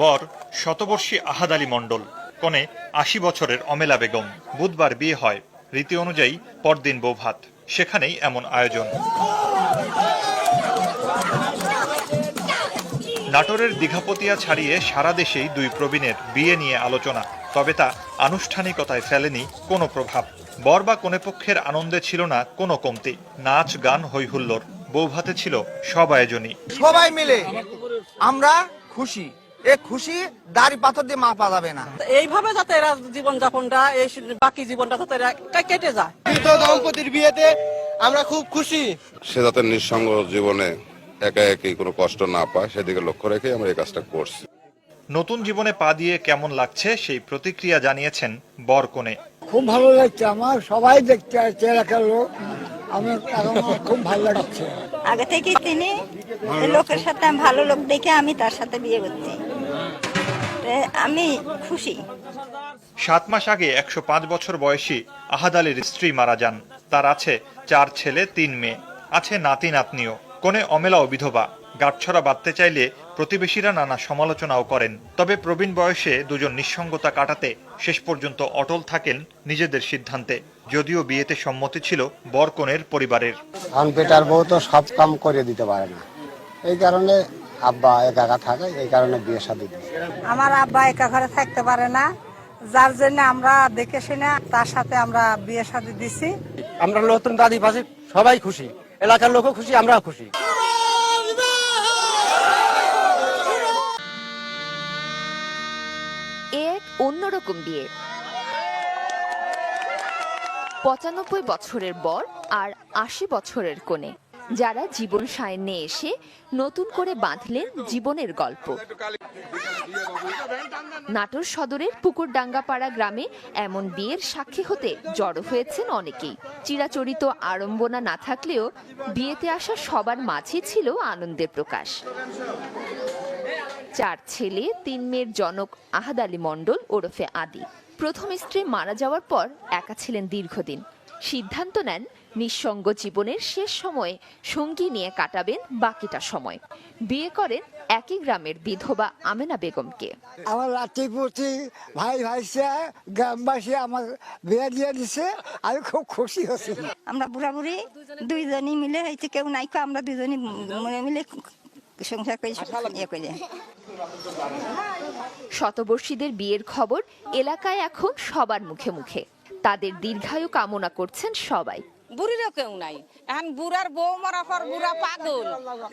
বর শতবর্ষী আহাদ আলী মণ্ডল, কনে ৮০ বছরের অমেলা বেগম। বুধবার বিয়ে হয়, রীতি অনুযায়ী পরদিন বৌভাত, সেখানেই এমন আয়োজন। নাটোরের দীঘাপতিয়া ছাড়িয়ে সারা দেশেই দুই প্রবীণের বিয়ে নিয়ে আলোচনা, তবে তা আনুষ্ঠানিকতায় ফেলেনি কোনো প্রভাব। বর বা কনেপক্ষের আনন্দে ছিল না কোনো কমতি, নাচ গান হইহুল্লোড়। বৌভাতে ছিল সব আয়োজনই। সবাই মিলে আমরা খুশি, এ খুশি দাড়ি পাথর দিয়ে মাপা যাবে না। এইভাবে যাতে এরা জীবনযাপনটা, এই বাকি জীবনটা যাতে কেটে যায়। দম্পতির বিয়েতে আমরা খুব খুশি। সে যাতে নিঃসঙ্গ জীবনে একা একই কোনো কষ্ট না পায় সেদিকে লক্ষ্য রেখে আমরা এই কাজটা করছি। নতুন জীবনে পা দিয়ে কেমন লাগছে সেই প্রতিক্রিয়া জানিয়েছেন বর কনে। খুব ভালো লাগছে আমার, সবাই দেখতে আসছে এলাকার লোক, আমার খুব ভালো লাগছে। আগে থেকে তিনি লোকের সাথে ভালো লোক দেখে আমি তার সাথে বিয়ে করছি, আমি খুশি। 7 মাস আগে 105 বছর বয়সী আহাদ আলীর স্ত্রী মারা যান। তার আছে 4 ছেলে 3 মেয়ে, আছে নাতি নাতনিও। কনে অমেলা ও বিধবা, গাঁটছড়া বাঁধতে চাইলে প্রতিবেশীরা নানা সমালোচনাও করেন। তবে প্রবীণ বয়সে দুজন নিঃসঙ্গতা কাটাতে শেষ পর্যন্ত অটল থাকেন নিজেদের সিদ্ধান্তে, যদিও বিয়েতে সম্মতি ছিল বর কনের পরিবারের। বেটার বউ তো সব কাম করে দিতে পারে না, এই কারণে আব্বা একা একা থাকে, এই কারণে বিয়ে শাদী দিয়েছে। আমার আব্বা একা ঘরে থাকতে পারে না, যার জন্য আমরা দেখে শুনে তার সাথে আমরা বিয়ে শাদী দিছি। আমরা নতুন দাদি পাশে সবাই খুশি, এলাকার লোকও খুশি, আমরাও খুশি। এক অন্যরকম বিয়ে। ৯৫ বছরের বর আর ৮০ বছরের কনে, যারা জীবন সায়নে এসে নতুন করে বাঁধলেন জীবনের গল্প। নাটোর সদরের পুকুরডাঙ্গাপাড়া গ্রামে এমন বিয়ের সাক্ষী হতে জড়ো হয়েছেন অনেকেই। চিরাচরিত আড়ম্বনা না থাকলেও বিয়েতে আসা সবার মাঝে ছিল আনন্দের প্রকাশ। 4 ছেলে 3 মেয়ের জনক আহাদ আলী মণ্ডল ওরফে আদি প্রথম স্ত্রী মারা যাওয়ার পর একা ছিলেন দীর্ঘদিন। সিদ্ধান্ত নেন নিঃসঙ্গ জীবনের শেষ সময়ে সঙ্গী নিয়ে কাটাবেন বাকিটা সময়। বিয়ে করেন একই গ্রামের বিধবা আমেনা বেগমকে। আমার লাতিপুতি ভাই গ্রামবাসী আমার বিয়ে দিয়ে দিছে, আমি খুব খুশি হচ্ছি। আমরা বুড়া বুড়ি দুইজনই মিলে হয়েছে, কেউ নাই, আমরা দুজনই মিলে সংসার করে ইয়ে করে। শতবর্ষীদের বিয়ের খবর এলাকায় এখন সবার মুখে মুখে। তাদের দীর্ঘায়ু কামনা করছেন সবাই। বুড়িরও কেউ নাই, এখন বুড়ার বউ মরার পর বুড়া পাগল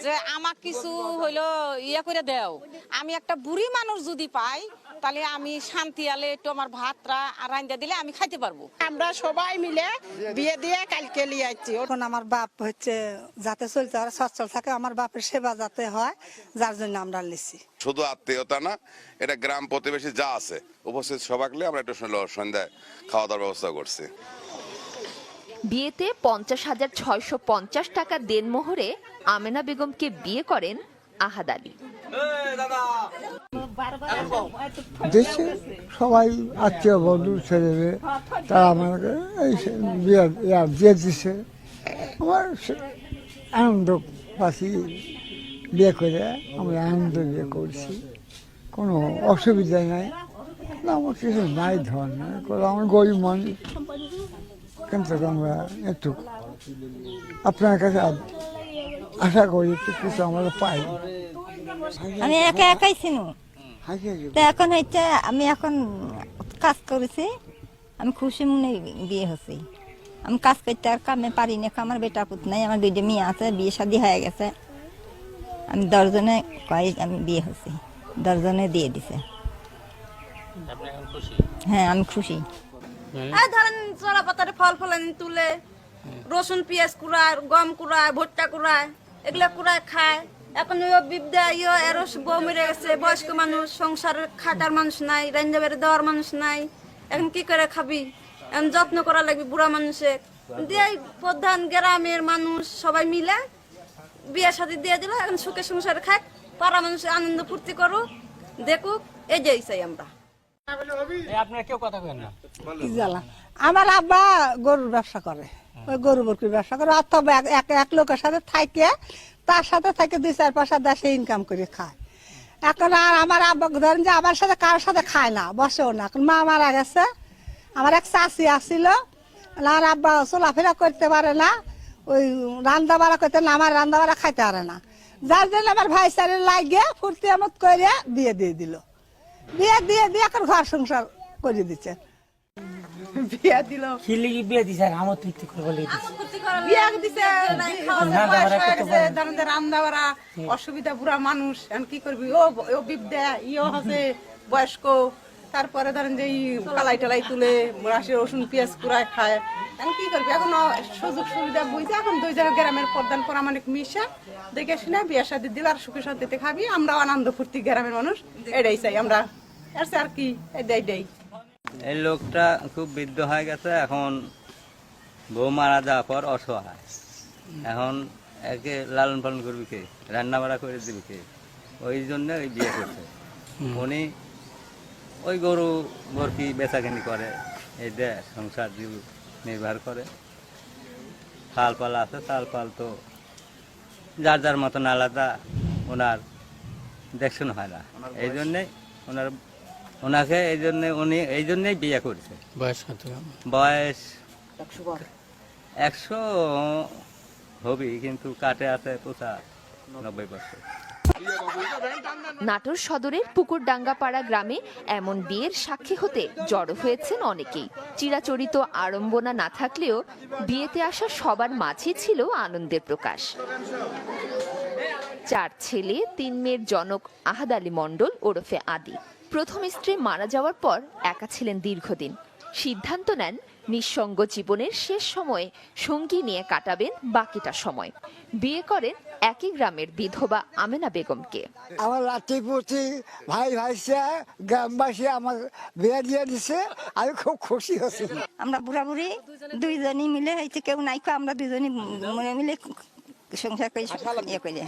যে আমার কিছু হইলো ইয়ে করে দেও। আমি একটা বুড়ি মানুষ যদি পাই তাহলে আমি শান্তি আলে একটু আমার ভাতটা রান্না দিলে আমি খাইতে পারবো। আমরা সবাই মিলে বিয়ে দিয়ে কালকে নিয়ে আসছি। এখন আমার বাপ হচ্ছে যাতে চলতে আর সচ্ছল থাকে, আমার বাপের সেবা যাতে হয়, যার জন্য আমরা নিচ্ছি। শুধু আত্মীয়তা না, এটা গ্রাম প্রতিবেশী যা আছে উপস্থিত সবাইকে আমরা একটু সন্ধ্যায় খাওয়া দাওয়ার ব্যবস্থা করছি। বিয়েতে ৫০,৬৫০ টাকা দেনমোহরে আমেনা বেগমকে বিয়ে করেন আহাদ আলী। দেশে সবাই আত্মীয় বন্ধু ছেলে মেয়ে তারা আমাকে বিয়ে দিচ্ছে, আমার আনন্দ পাচ্ছি। বিয়ে করে আমরা আনন্দ বিয়ে করছি, কোনো অসুবিধা নাই, আমার কিছু নাই ধর নাই, আমার গরিব মানুষ, কিন্তু আমরা একটু আপনার কাছে আশা করি একটু কিছু আমরা পাই। আমি একা একাই ছিল, তো এখন হচ্ছে আমি এখন কাজ করেছি, আমি খুশি মনে বিয়ে হচ্ছি। আমি কাজ করতে আর কামে পারি না, আমার বেটা পুত নাই, আমার 2টা মেয়ে আছে, বিয়ে শাদী হয়ে গেছে। আমি 10 জনে আমি বিয়ে হচ্ছি, 10 জনে দিয়ে দিছে। হ্যাঁ আমি খুশি। ধরেন চড়া পাতারে ফল ফলানি তুলে, রসুন পেঁয়াজ কুড়ায়, গম কুড়ায়, ভুট্টা কুড়ায়, এগুলো কুড়ায় খায়। এখন বিদ্যা এরো বউ মেরে গেছে, বয়স্ক মানুষ, সংসার খাটার মানুষ নাই, রান্না বেড়ে দেওয়ার মানুষ নাই, এখন কি করে খাবি? এখন যত্ন করা লাগবে বুড়া মানুষের দিয়ে। প্রধান গ্রামের মানুষ সবাই মিলে বিয়ে শাদী দিয়ে দিল, এখন সুখে সংসারে খাক, পাড়া মানুষ আনন্দ ফুর্তি করুক, দেখুক, এই যে চাই আমরা। আমার আব্বা গরুর ব্যবসা করে, ওই গরু বকরির ব্যবসা করে, অথবা এক লোকের সাথে থাকে, তার সাথে থাকে 2-4 পয়সা দেশে ইনকাম করে খায়। এখন আর আমার আব্বা ধরেন যে আমার সাথে কারোর সাথে খায় না, বসেও না। এখন মা মারা গেছে, আমার এক চাচি আসছিল, আমার আব্বা চলাফেরা করতে পারে না, ওই রান্না বাড়া করতে না, আমার রান্না বাড়া খাইতে পারে না, যার জন্য আমার ভাই সারে লাগিয়ে ফুর্তি আমত করে বিয়ে দিয়ে দিল। বিয়ে দিয়ে এখন ঘর সংসার করে দিচ্ছে। বিয়ে দিল বিয়ে দিছে আমার তৃপ্তি করে বলে দিছে বিয়ে দিছে, রান্না বাড়া অসুবিধা, বুড়া মানুষ, এখন কি করবি, ও বিদ্যা ইও হচ্ছে বয়স্ক, তারপরে ধরেন যে কালাই টালাই তুলে রসুন পেঁয়াজ কুড়ায় খায়, এখন কি করবি, এখন সুযোগ সুবিধা বুঝে এখন দুই জায়গায় গ্রামের প্রধান প্রামাণিক মিশা দেখে শুনে বিয়ে শাদী দিল, আর সুখে শান্তিতে খাবি, আমরা আনন্দ ফুর্তি গ্রামের মানুষ এটাই চাই আমরা, আর কি এটাই। এই লোকটা খুব বৃদ্ধ হয়ে গেছে, এখন বউ মারা যাওয়ার পর অসহায়, এখন একে লালন পালন করবি কে, রান্না বাড়া করে দিবি কে, ওই জন্য ওই বিয়ে করছে। উনি ওই গরু বরকি বেচাকেনি করে, এই দে সংসার জীব নির্ভর করে। শাল পাল আছে, শাল পাল তো যার যার মতন আলাদা, ওনার দেখশন হয় না, এই জন্যেই ওনাকে উনি এই জন্যই বিয়ে করছে। বয়স কত? বয়স 100 হবি, কিন্তু কাটে আছে 95 বছর। নাটোর সদরের পুকুরডাঙ্গাপাড়া গ্রামে এমন বিয়ের সাক্ষী হতে জড়ো হয়েছেন অনেকেই। চিরাচরিত আড়ম্বনা না থাকলেও বিয়েতে আসা সবার মাঝে ছিল আনন্দের প্রকাশ। 4 ছেলে 3 মেয়ের জনক আহাদ আলী মণ্ডল ওরফে আদি প্রথম স্ত্রী মারা যাওয়ার পর একা ছিলেন দীর্ঘদিন। সিদ্ধান্ত নেন নিঃসঙ্গ জীবনের শেষ সময়ে সঙ্গী নিয়ে কাটাবেন বাকিটা সময়। বিয়ে করেন একই গ্রামের বিধবা আমেনা বেগমকে। আমার লাতিপুতি ভাই ভাইসা গ্রামবাসী আমার বিয়ে দিয়ে দিছে, আমি খুব খুশি হচ্ছি। আমরা বুড়া বুড়ি দুইজনই মিলে হয়েছে, কেউ নাই, আমরা দুইজনই মিলে সংসার করে ইয়ে করে।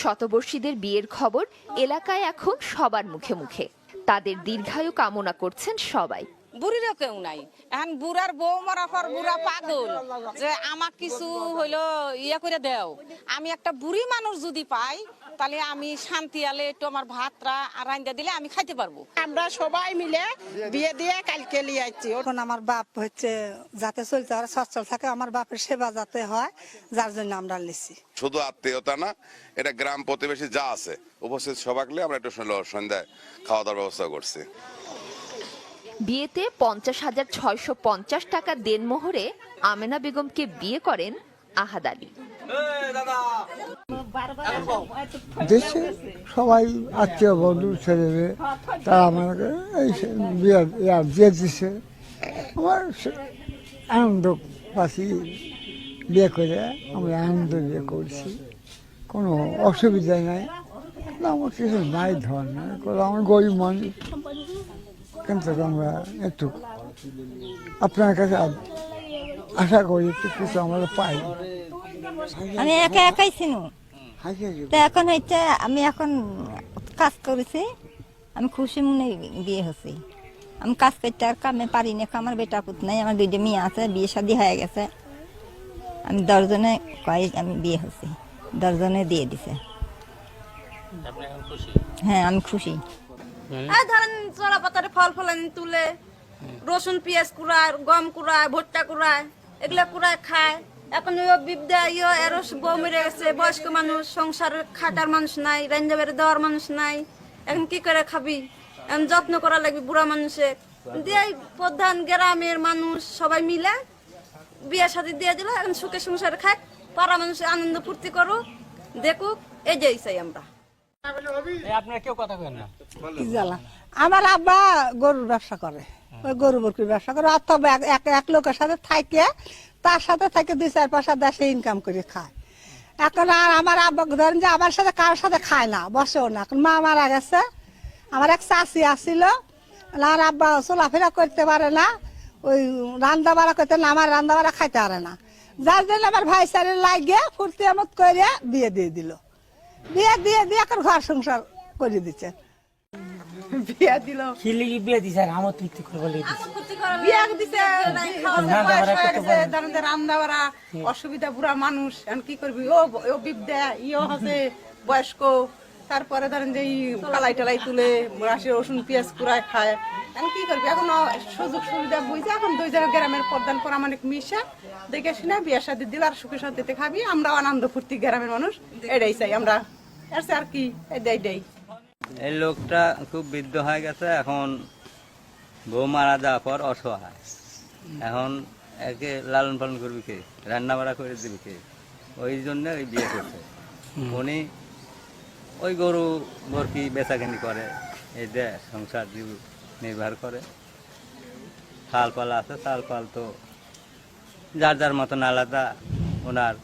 শতবর্ষীদের বিয়ের খবর এলাকায় এখন সবার মুখে মুখে। তাদের দীর্ঘায়ু কামনা করছেন সবাই। বুড়িরও কেউ নাই, এখন বুড়ার বউ মরার পর বুড়া পাগল যে আমার কিছু হইলো ইয়ে করে দেও। আমি একটা বুড়ি মানুষ যদি পাই, তাহলে আমি শান্তি আলে একটু আমার ভাতরা রান্না দিলে আমি খাইতে পারবো। আমরা সবাই মিলে বিয়ে দিয়ে কালকে নিয়ে আসছি। এখন আমার বাপ হচ্ছে যাতে চলতে আর সচ্ছল থাকে, আমার বাপের সেবা যাতে হয়, যার জন্য আমরা নিচ্ছি। শুধু আত্মীয়তা না, এটা গ্রাম প্রতিবেশী যা আছে উপস্থিত সবাইকে আমরা একটু সন্ধ্যায় খাওয়া দাওয়ার ব্যবস্থা করছি। বিয়েতে 50,650 টাকা দেনমোহরে আমেনা বেগমকে বিয়ে করেন আহাদ আলী। দেশে সবাই আত্মীয় বন্ধু ছেলে মেয়ে তারা আমাকে এই বিয়ে দিচ্ছে, আমার আনন্দ পাচ্ছি। বিয়ে করে আমরা আনন্দ বিয়ে করছি, কোনো অসুবিধা নাই, আমার কিছু নাই ধরনের, আমার গরিব মানুষ, কিন্তু আমরা একটু আপনার কাছে আশা করি একটু কিছু আমরা পাই। আমি একাই ছিল, তো এখন হচ্ছে আমি এখন কাজ করেছি, আমি খুশি মনে বিয়ে হচ্ছি। আমি কাজ করতে আর কামে পারি না, আমার বেটা পুত নাই, আমার 2টা মেয়ে আছে, বিয়ে শাদী হয়ে গেছে। আমি 10 জনে আমি বিয়ে হচ্ছি, 10 জনে দিয়ে দিছে। হ্যাঁ আমি খুশি। ধরেন চড়া পাতারে ফল ফলানি তুলে, রসুন পেঁয়াজ কুড়ায়, গম কুড়ায়, ভুট্টা কুড়ায়, এগুলা কুড়ায় খায়। এখন বিদ্যা এরও বউ মেরে গেছে, বয়স্ক মানুষ, সংসার খাটার মানুষ নাই, রান্না বেড়ে দেওয়ার মানুষ নাই, এখন কি করে খাবি, এখন যত্ন করা লাগবে বুড়া মানুষের দিয়ে। প্রধান গ্রামের মানুষ সবাই মিলে বিয়ে শাদী দিয়ে দিল, এখন সুখে সংসারে খাক, পাড়া মানুষ আনন্দ ফুর্তি করুক, দেখুক, এই যে চাই আমরা। আপনার কেউ কথা কেন না? আমার আব্বা গরুর ব্যবসা করে, ওই গরু বরকির ব্যবসা করে, অথবা এক লোকের সাথে থাকে, তার সাথে থাকে 2-4 পয়সা দেশে ইনকাম করে খায়। এখন আর আমার আব্বা ধরেন যে আমার সাথে কারোর সাথে খায় না, বসেও না। এখন মা মারা গেছে, আমার এক চাচি আসছিল, আমার আব্বা চলাফেরা করতে পারে না, ওই রান্না বাড়া করতে না, আমার রান্না বাড়া খাইতে পারে না, যার জন্য আমার ভাই সারে লাগিয়ে ফুর্তি আমত করে বিয়ে দিয়ে দিল। বিয়ে দিয়ে এখন ঘর সংসার করে দিচ্ছে। বিয়ে দিল বিয়ে দিছে আমার তৃপ্তি করে বলে দিছে বিয়ে দিছে, রান্না বাড়া অসুবিধা, বুড়া মানুষ, এখন কি করবি, ও বিদ্যা ইও হচ্ছে বয়স্ক, তারপরে ধরেন যে এই কালাই টালাই তুলে রাশি রসুন পেঁয়াজ কুড়ায় খায়। এখন কি করবি, এখন সুযোগ সুবিধা বুঝে এখন দুই জায়গায় গ্রামের প্রধান প্রামাণিক মিশা দেখে শুনে বিয়ে শাদী দিল আর সুখে শান্তিতে খাবি। আমরা আনন্দ ফুর্তি গ্রামের মানুষ এটাই চাই আমরা, আর কি এটাই। এই লোকটা খুব বৃদ্ধ হয়ে গেছে, এখন বউ মারা যাওয়ার পর অসহায়। এখন একে লালন পালন করবি কে, রান্না বাড়া করে দিবি কে, ওই জন্য ওই বিয়ে করছে। উনি ওই গরু বরকি বেচাকেনি করে, এই যে সংসার জীব নির্ভর করে। থাল পাল আছে, থাল পাল তো যার যার মতন আলাদা, ওনার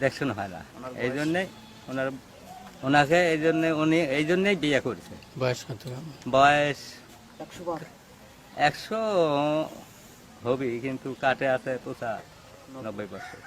দেখশন হয় না। এই জন্যে ওনাকে উনি এই জন্যই বিয়ে করেছে। বয়স কত? বয়স 100 হবি, কিন্তু কাটে আছে 95 বছর।